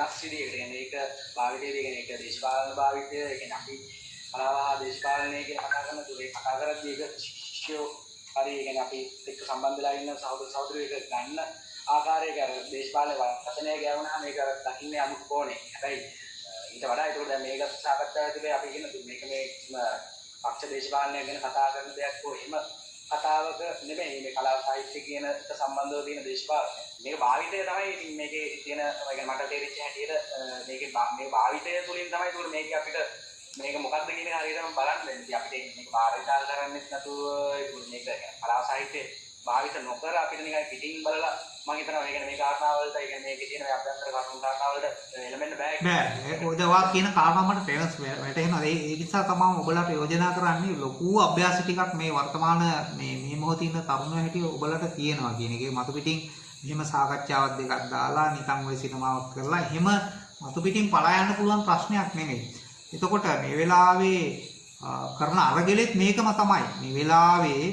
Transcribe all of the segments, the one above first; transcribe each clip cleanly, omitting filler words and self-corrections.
වෙනස් විදිහකට කියන්නේ ඒක භාවිතයේදී කියන්නේ ඒක දේශපාලන භාවිතය කියන්නේ අපි කලාව දේශපාලනය කියන කතා කරන තුරේ කතා කරද්දී ඒක ශිෂ්‍යෝ හරි කියන්නේ අපි එක්ක සම්බන්ධ වෙලා ඉන්න සහෝදර සහෝදරියෝ එක ගන්න ආකාරයක අර දේශපාලන වචනය ගෑවුනහම මේක දකින්නේ අමුතු කෝණේ. හැබැයි ඊට වඩා ඒක දැන් මේක සාකච්ඡාවේදී අපි කියන මේක මේ පක්ෂ දේශපාලනය ගැන කතා කරන දෙයක් කොහොම කතාවක නෙමෙයි මේ කලාව සාහිත්‍ය කියන එක සම්බන්ධව තියෙන දේශපාලනය. මේක භාවිතය තමයි ඉතින් මේකේ තියෙන මට තේරිච්ච හැටියට මේකේ මේ භාවිතය තුළින් තමයි ඒක මේක අපිට මේක මොකක්ද කියන එක හරියටම බලන්න වෙන්නේ. අපිට මේක භාවිතාල කරන්නේ නැතුව මේක කලාව සාහිත්‍ය භාවිත නොකර අපිට නිකන් පිටින් බලලා මම හිතනවා මේ කාරණාවලට මේකේ තියෙන අභ්‍යන්තර කරුණු කාරණාවලට එළඹෙන්න බෑ. ඔයදවා කියන කාරණා මට තේරෙස් වැටහෙනවා. ඒ නිසා තමයි ඔයගලට යෝජනා කරන්නේ ලොකු අභ්‍යාස ටිකක් මේ වර්තමාන මේ මොහොතේ ඉන්න තරුණයෝ හැටියට ඔයගලට තියෙනවා කියන එක. මතු පිටින් එහෙම සාකච්ඡාවක් දෙකක් දාලා නිකන් ওই සිනමාවක් කරලා එහෙම මතු පිටින් පලා යන්න පුළුවන් ප්‍රශ්නයක් නෙමෙයි. එතකොට මේ වෙලාවේ කරන අරගලෙත් මේකම තමයි. මේ වෙලාවේ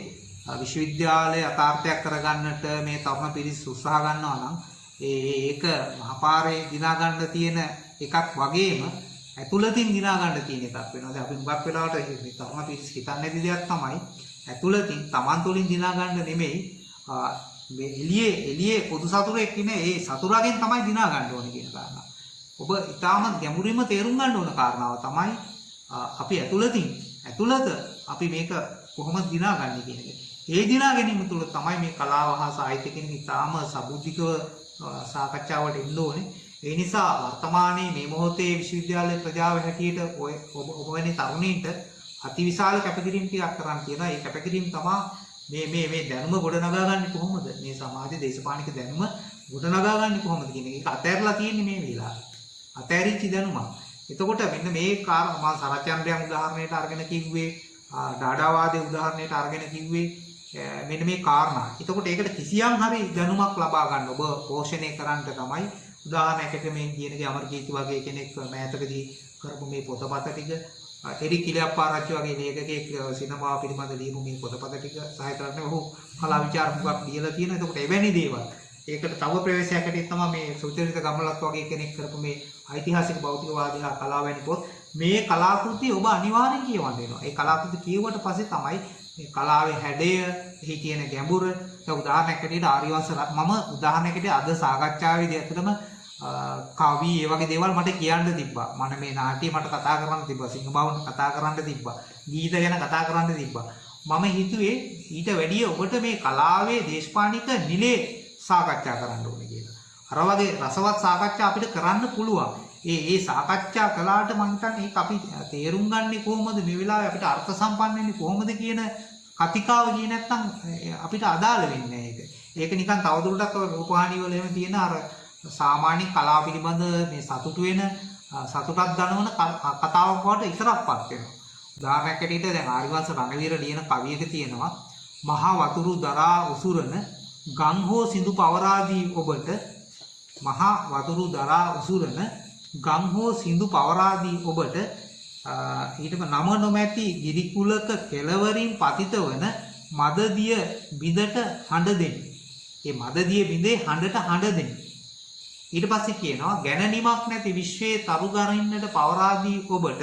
විශ්වවිද්‍යාලයේ යථාර්ථයක් කරගන්නට මේ තරුණ පිරිස් උත්සාහ ගන්නවා නම් ඒක මහපාරේ දිනා ගන්න තියෙන එකක් වගේම ඇතුළතින් දිනා ගන්න තියෙන එකක් වෙනවා. දැන් අපි මුගක් වෙලාවට මේ තරුණ පිරිස් හිතන්නේ නැති දෙයක් තමයි ඇතුළතින් Taman තුලින් දිනා ගන්න නෙමෙයි මේ එළියේ පොදු සතුරෙක් ඉන්නේ ඒ සතුරාගෙන් තමයි දිනා ගන්න ඕනේ කියන කාරණා. ඔබ ඊටාම ගැඹුරින්ම තේරුම් ගන්න ඕන කාරණාව තමයි අපි ඇතුළත අපි මේක කොහොමද දිනාගන්නේ කියන එක. ඒ දිනා ගැනීම තුළ තමයි මේ කලාව හා සාහිත්‍ය කියන ඊටාම සබුද්ධිකව සාකච්ඡාවට එන්න ඕනේ. ඒ නිසා වර්තමානයේ මේ මොහොතේ විශ්වවිද්‍යාලයේ ප්‍රජාව හැටියට ඔබ වැනි තරුණයින්ට අතිවිශාල කැපකිරීම් ටිකක් කරන් තියෙනවා. ඒ කැපකිරීම් තමයි මේ දැනුම ගොඩනගාගන්නේ කොහොමද? මේ සමාජ දේශපාලනික දැනුම ගොඩනගාගන්නේ කොහොමද කියන එක අතහැරලා තියෙන්නේ මේ වෙලාවේ. අතහැරිච්ච දැනුමක්. එතකොට මෙන්න මේ කාරණා මම සරච්චන්ද්‍රයන් උදාහරණයට අරගෙන කිව්වේ ඩාඩාවාදයේ උදාහරණයට අරගෙන කිව්වේ මෙන්න මේ කාරණා. එතකොට ඒකට කිසියම් හරි දැනුමක් ලබා ගන්න ඔබ පෝෂණය කරන්න තමයි උදාහරණයකට මේ කියනගේ අමරකීර්ති වගේ කෙනෙක් මෑතකදී කරපු මේ පොතපත ටික එරික් කිලියප්පාරච්චි වගේ ලේඛකයෙක් සිනමාව පිළිබඳ ලියපු මේ පොතපත ටික සහාය කරන්න ඔහු කලා විචාරකයක් ලියලා තියෙනවා. එතකොට එවැනි දේවල් ඒකට තව ප්‍රවේශයකට තමයි මේ සුචරිත ගමලත් වගේ කෙනෙක් කරපු මේ ඓතිහාසික භෞතිකවාදී හා කලාව වැනි පොත් මේ කලාකෘති ඔබ අනිවාර්යෙන් කියවන්න වෙනවා. ඒ කලාකෘති කියුවට පස්සේ තමයි මේ කලාවේ හැඩය, එහි තියෙන ගැඹුර. දැන් උදාහරණයක් ඇටියට ආර්යවංශ මම උදාහරණයකට අද සාකච්ඡාවේදී ඇත්තටම කවි ඒ වගේ දේවල් මට කියන්න තිබ්බා. මම මේ නාට්‍ය මට කතා කරන්න තිබ්බා. සිංහබාවුන් කතා කරන්න තිබ්බා. ගීත ගැන කතා කරන්න තිබ්බා. මම හිතුවේ ඊට වැඩිය ඔබට මේ කලාවේ දේශපාලනික නිලේ සාකච්ඡා කරන්න ඕනේ කියලා. අර වගේ රසවත් සාකච්ඡා අපිට කරන්න පුළුවන්. ඒ සාකච්ඡා කළාට මම හිතන්නේ ඒක අපි තේරුම් ගන්නේ කොහොමද මේ වෙලාවේ අපිට අර්ථ සම්පන්න වෙන්නේ කොහොමද කියන කතිකාව ගියේ නැත්නම් අපිට අදාළ වෙන්නේ ඒක. ඒක නිකන් තවදුරටත් ඔය රූපවාහිනී වල එහෙම තියෙන අර සාමාන්‍ය කලාව පිළිබඳ මේ සතුටු වෙන සතුටක් දනවන කතාවක් වලට ඉතරක්පත් වෙනවා. උදාහරණයක් ඇටියට දැන් ආරිවංශ රණවීර ලියන කවියක තියෙනවා මහා වතුරු දරා උසුරන ගම් හෝ සිඳු පවරාදී ඔබට මහා වතුරු දරා උසුරන ගම් හෝ සිඳු පවරාදී ඔබට ඊටම නම නොමැති ගිරිකුලක කෙළවරින් පතිත වන මදදිය බිඳට හඬ දෙන්න. ඒ මදදිය බිඳේ හඬට හඬ දෙන්න. ඊට පස්සේ කියනවා ගැන නිමක් නැති විශ්වයේ තරු ගරින්නට පවරාදී ඔබට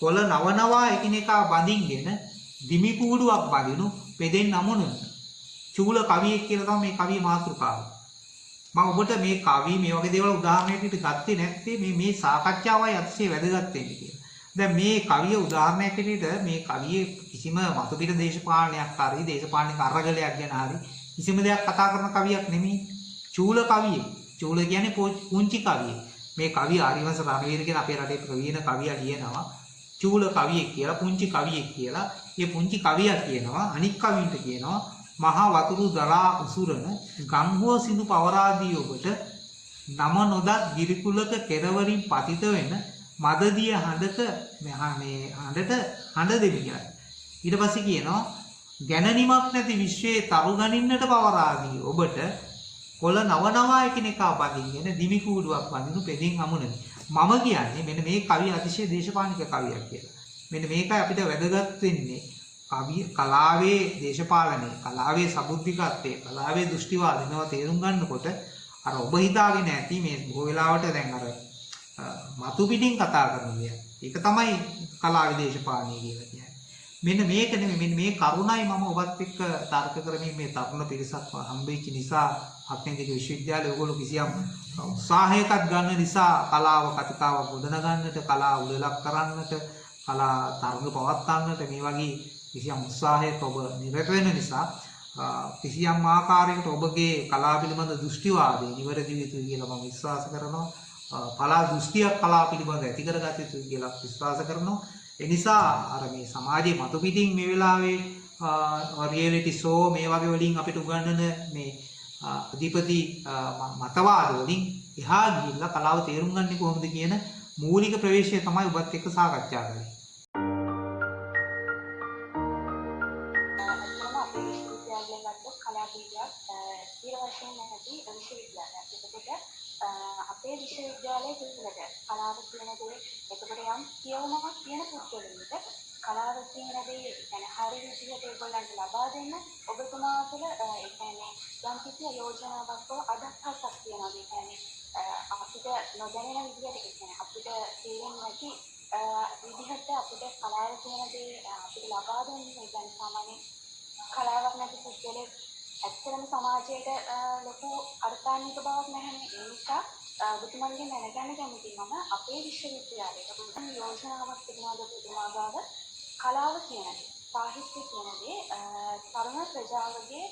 කොළ නවනවා එකිනෙකා බඳින්ගෙන දිමි කූඩුවක් බඳිනු පෙදෙන් නමුනන. චූල කවියෙක් කියලා තමයි මේ කවියේ මාතෘකාව. මම ඔබට මේ කවි මේ වගේ දේවල් උදාහරණයකට ගත්තේ නැත්තේ මේ සාකච්ඡාවයි අතිශය වැදගත් වෙන්නේ කියලා. දැන් මේ කවිය උදාහරණයක් විදිහට මේ කවියේ කිසිම මතුපිට දේශපාලනයක් හරි දේශපාලනික අරගලයක් ගැන හරි කිසිම දෙයක් කතා කරන කවියක් නෙමෙයි. චූල කවියෙක්. චූල කියන්නේ පුංචි කවියෙක්. මේ කවිය ආරිවංශ රණවීර කියන අපේ රටේ ප්‍රවීණ කවියා ලියනවා චූල කවියෙක් කියලා පුංචි කවියෙක් කියලා. මේ පුංචි කවියා කියනවා අනික් කවින්ට කියනවා මහා වතුරු දරා උසුරන ගම් හෝ සිඳු පවරාදී ඔබට නම නොදත් ගිරිකුලක කෙරවරින් පතිත වෙන මදදිය හඬක මේ හඬට හඬ දෙමි කියලා. ඊට පස්සේ කියනවා ගැන නිමක් නැති විශ්වයේ තරු ගනින්නට පවරාදී ඔබට කොළ නවනවා එකිනෙකා බඳින්ගෙන දිමි කූඩුවක් බඳිනු පෙදින් හමුනනි. මම කියන්නේ මෙන්න මේ කවිය අතිශය දේශපාලනික කවියක් කියලා. මෙන්න මේකයි අපිට වැදගත් වෙන්නේ. කලාවේ දේශපාලනය, කලාවේ සබුද්ධිකත්වය, කලාවේ දෘෂ්ටිවාදනව තේරුම් ගන්නකොට අර ඔබ හිතාගෙන ඇති මේ බොහෝ වෙලාවට දැන් අර මතු පිටින් කතා කරන දේ. ඒක තමයි කලාවේ දේශපාලනය කියලා කියන්නේ. මෙන්න මේක නෙමෙයි මෙන්න මේ කරුණයි මම ඔබත් එක්ක තර්ක කරමින් මේ තරුණ පිරිසක් හම්බෙච්ච නිසා අත්‍යන්තික විශ්වවිද්‍යාලයේ ඔයගොල්ලෝ කිසියම් උත්සාහයකට ගන්න නිසා කලාව කතිකාව ගොඩන ගන්නට කලාව උලලක් කරන්නට කලා තරඟ පවත්වන්නට මේ වගේ කිසියම් උත්සාහයක ඔබ නිරත වෙන නිසා කිසියම් ආකාරයකට ඔබගේ කලාව පිළිබඳ දෘෂ්ටිවාදය නිවැරදි යුතුයි කියලා මම විශ්වාස කරනවා. කලා දෘෂ්ටියක් කලාව පිළිබඳ ඇති කරගත යුතුයි කියලා විශ්වාස කරනවා. ඒ නිසා අර මේ සමාජයේ මතු පිටින් මේ වෙලාවේ රියැලිටි ෂෝ මේ වගේ වලින් අපිට උගන්වන මේ අධිපති මතවාද වලින් එහා ගිහිල්ලා කලාව තේරුම් ගන්නේ කොහොමද කියන මූලික ප්‍රවේශය තමයි ඔබත් එක්ක සාකච්ඡා කරන්නේ. අපේ විශ්වවිද්‍යාලයේ තුලට කලාව කියන දේ එතකොට යම් කියවමක් කියන පුද්ගලෙකුට කලාව කියන දේ يعني හරි විදිහට ඒගොල්ලන්ට ලබා දෙන්න ඔබතුමා තුළ ඒ කියන්නේ යම් කිසි යෝජනාවක් හෝ අදහසක් තියෙනවා. ඒ කියන්නේ අපිට නොදැනෙන විදිහට ඒ කියන්නේ අපිට තේරෙන්නේ නැති විදිහට අපිට කලාව කියන දේ අපිට ලබා දෙන්න ඒ කියන්නේ සාමාන්‍ය කලාවක් නැති පුද්ගලෙක් ඇත්තටම සමාජයට ලොකු අර්ථාන්විත බවක් නැහැනේ. ඒ නිසා ඔබතුමන්ගෙන් දැනගන්න කැමතියි මම අපේ විශ්වවිද්‍යාලයට ඔබතුමන් යෝජනාවක් තිබුණාද ඔබතුමා ගාව කලාව කියන දේ සාහිත්‍ය කියන දේ තරුණ ප්‍රජාවගේ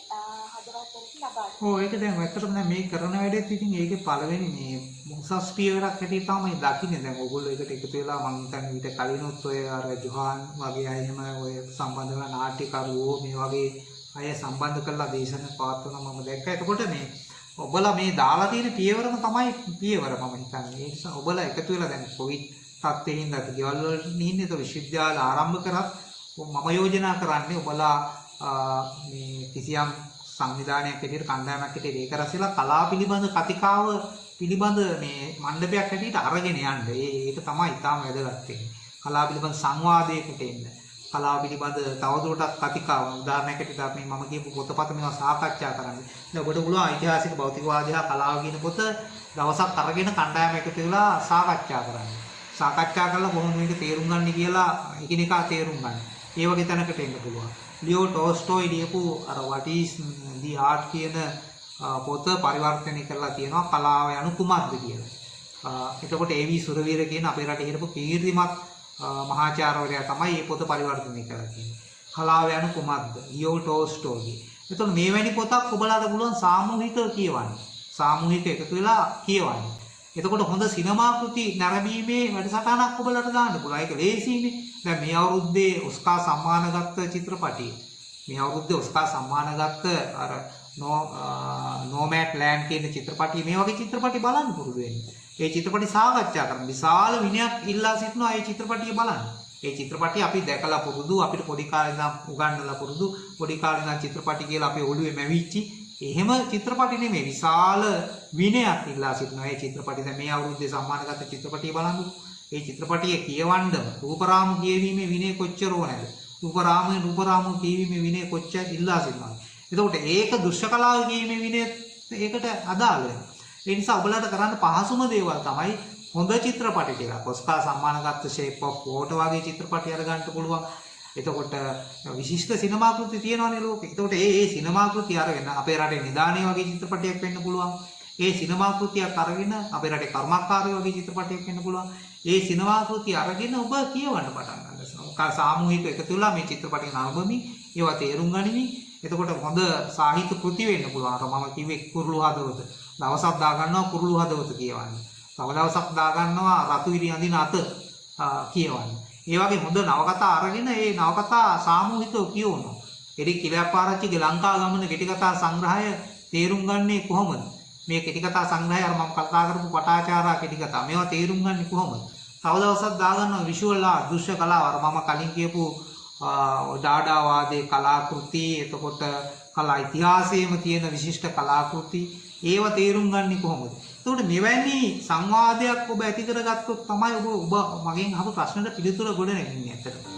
හදවතට ලබා දෙන්න. ඔව් ඒක දැන් ඇත්තටම දැන් මේ කරන වැඩේත් ඉතින් ඒකේ පළවෙනි මේ උසස් පියවරක් හැටියට තමයි දකින්නේ. දැන් ඔයගොල්ලෝ ඒකට එකතු වෙලා මම හිතන්නේ ඊට කලිනුත් ඔය අර ජොහාන් වගේ අය එහෙම ඔය සම්බන්ධ වෙලා නාට්‍යකරුවෝ මේ වගේ අය සම්බන්ධ කරලා දේශන පවත්වනවා මම දැක්කා. එතකොට මේ ඔබලා මේ දාලා තියෙන පියවරම තමයි පියවර මම හිතන්නේ. ඒ නිසා ඔබලා එකතු වෙලා දැන් කොවිඩ් තත්ත්වයෙන් ඉඳලා ගෙවල් වල ඉන්නේ. ඒක විශ්වවිද්‍යාල ආරම්භ කරත් මම යෝජනා කරන්නේ ඔබලා මේ කිසියම් සංවිධානයක් හැටියට කණ්ඩායමක් හැටියට ඒක රැස්ලා කලා පිළිබඳ කතිකාව පිළිබඳ මේ මණ්ඩපයක් හැටියට අරගෙන යන්න. ඒක තමයි ඊටාම වැදගත් වෙන්නේ. කලා පිළිබඳ සංවාදයකට එන්න. කලාව පිළිබඳ තවදුරටත් කතිකාව උදාහරණයක් හැටියට අපි මම කියපු පොතපත මේවා සාකච්ඡා කරන්න. දැන් ඔබට පුළුවන් ඓතිහාසික භෞතිකවාදය හා කලාව කියන පොත දවසක් අරගෙන කණ්ඩායම එකතු වෙලා සාකච්ඡා කරන්න. සාකච්ඡා කරලා කොහොමද මේක තේරුම් ගන්න කියලා එකිනෙකා තේරුම් ගන්න. ඒ වගේ තැනකට එන්න පුළුවන්. ලියෝ ටෝස්ටෝයි ලියපු අර what is the art කියන පොත පරිවර්තනය කරලා තියෙනවා කලාව යනු කුමක්ද කියලා. එතකොට ඒ.වී. සුරවීර කියන අපේ රටේ හිටපු කීර්තිමත් මහාචාර්යවරයා තමයි මේ පොත පරිවර්තනය කරලා තියෙන්නේ. කලාව යනු කුමක්ද? ලියෝ ටෝස්ටෝගේ. එතකොට මේ වැනි පොතක් ඔබලාට පුළුවන් සාමූහිකව කියවන්න. සාමූහික එකතු වෙලා කියවන්න. එතකොට හොඳ සිනමා කෘති නැරඹීමේ වැඩසටහනක් ඔබලාට දාන්න පුළුවන්. ඒක ලේසියිනේ. දැන් මේ අවුරුද්දේ ඔස්කා සම්මානගත් චිත්‍රපටි. මේ අවුරුද්දේ ඔස්කා සම්මානගත් අර නෝමැඩ් ලෑන්ඩ් කියන චිත්‍රපටි මේ වගේ චිත්‍රපටි බලන්න පුරුදු වෙන්න. ඒ චිත්‍රපටි සාකච්ඡා කරන්න. විශාල විනයක් ඉල්ලා සිටිනවා මේ චිත්‍රපටිය බලන්න. ඒ චිත්‍රපටිය අපි දැකලා පුරුදු අපිට පොඩි කාලේ ඉඳන් උගන්වලා පුරුදු පොඩි කාලේ ඉඳන් චිත්‍රපටි කියලා අපේ ඔළුවේ මැවිච්චි. එහෙම චිත්‍රපටි නෙමෙයි විශාල විනයක් ඉල්ලා සිටිනවා. මේ චිත්‍රපටි දැන් මේ අවුරුද්දේ සම්මානගත චිත්‍රපටිය බලන්න. ඒ චිත්‍රපටිය කියවන්න රූපරාම කියවීමේ විනය කොච්චර ඕනද? රූපරාම කියවීමේ විනය කොච්චර ඉල්ලා සිටිනවද? එතකොට ඒක දෘශ්‍ය කලාව කියවීමේ විනය ඒකට අදාළ වෙනවා. ඒ නිසා ඔයගලට කරන්න පහසුම දේවල් තමයි හොඳ චිත්‍රපටි ටිකක්. ඔස්කාර් සම්මානගත් ෂේප් ඔෆ් වෝටර් වගේ චිත්‍රපටි අරගන්න පුළුවන්. එතකොට විශිෂ්ට සිනමා කෘති තියෙනවානේ ලෝකේ. එතකොට ඒ සිනමා කෘති අරගෙන අපේ රටේ නිදානේ වගේ චිත්‍රපටයක් වෙන්න පුළුවන්. ඒ සිනමා කෘතියක් අරගෙන අපේ රටේ කර්මකාරයෝ වගේ චිත්‍රපටයක් වෙන්න පුළුවන්. ඒ සිනමා කෘති අරගෙන ඔබ කියවන්න පටන් ගන්න. සාමූහික එකතු වෙලා මේ චිත්‍රපටි නරඹමින් ඒවා තේරුම් ගනිමින් එතකොට හොඳ සාහිත්‍ය කෘති වෙන්න පුළුවන්. අර මම කිව්වේ කුරුළු හදවත. දවසක් දා ගන්නවා කුරුළු හදවත කියවන්න. තව දවසක් දා ගන්නවා රතු ඉරි අඳින අත කියවන්න. ඒ වගේ හොඳ නවකතා අරගෙන ඒ නවකතා සාමූහිකව කියවනවා. එරික් කිලයපාරච්චිගේ ලංකා ගමන කෙටිකතා සංග්‍රහය තේරුම් ගන්නේ කොහොමද? මේ කෙටිකතා සංග්‍රහය අර මම කතා කරපු පටාචාරා කෙටිකතා. මේවා තේරුම් ගන්නේ කොහොමද? තව දවසක් දා ගන්නවා විෂුවල් ආර්ට් දෘශ්‍ය කලාව. අර මම කලින් කියපු ඩාඩා වාදයේ කලාකෘති, එතකොට කලා ඉතිහාසයේම තියෙන විශිෂ්ට කලාකෘති ඒවා තේරුම් ගන්නේ කොහොමද? එතකොට මෙවැනි සංවාදයක් ඔබ ඇති කරගත්තොත් තමයි ඔබ මගෙන් අහපු ප්‍රශ්නෙට පිළිතුර ගොඩ නැගෙන්නේ ඇත්තට.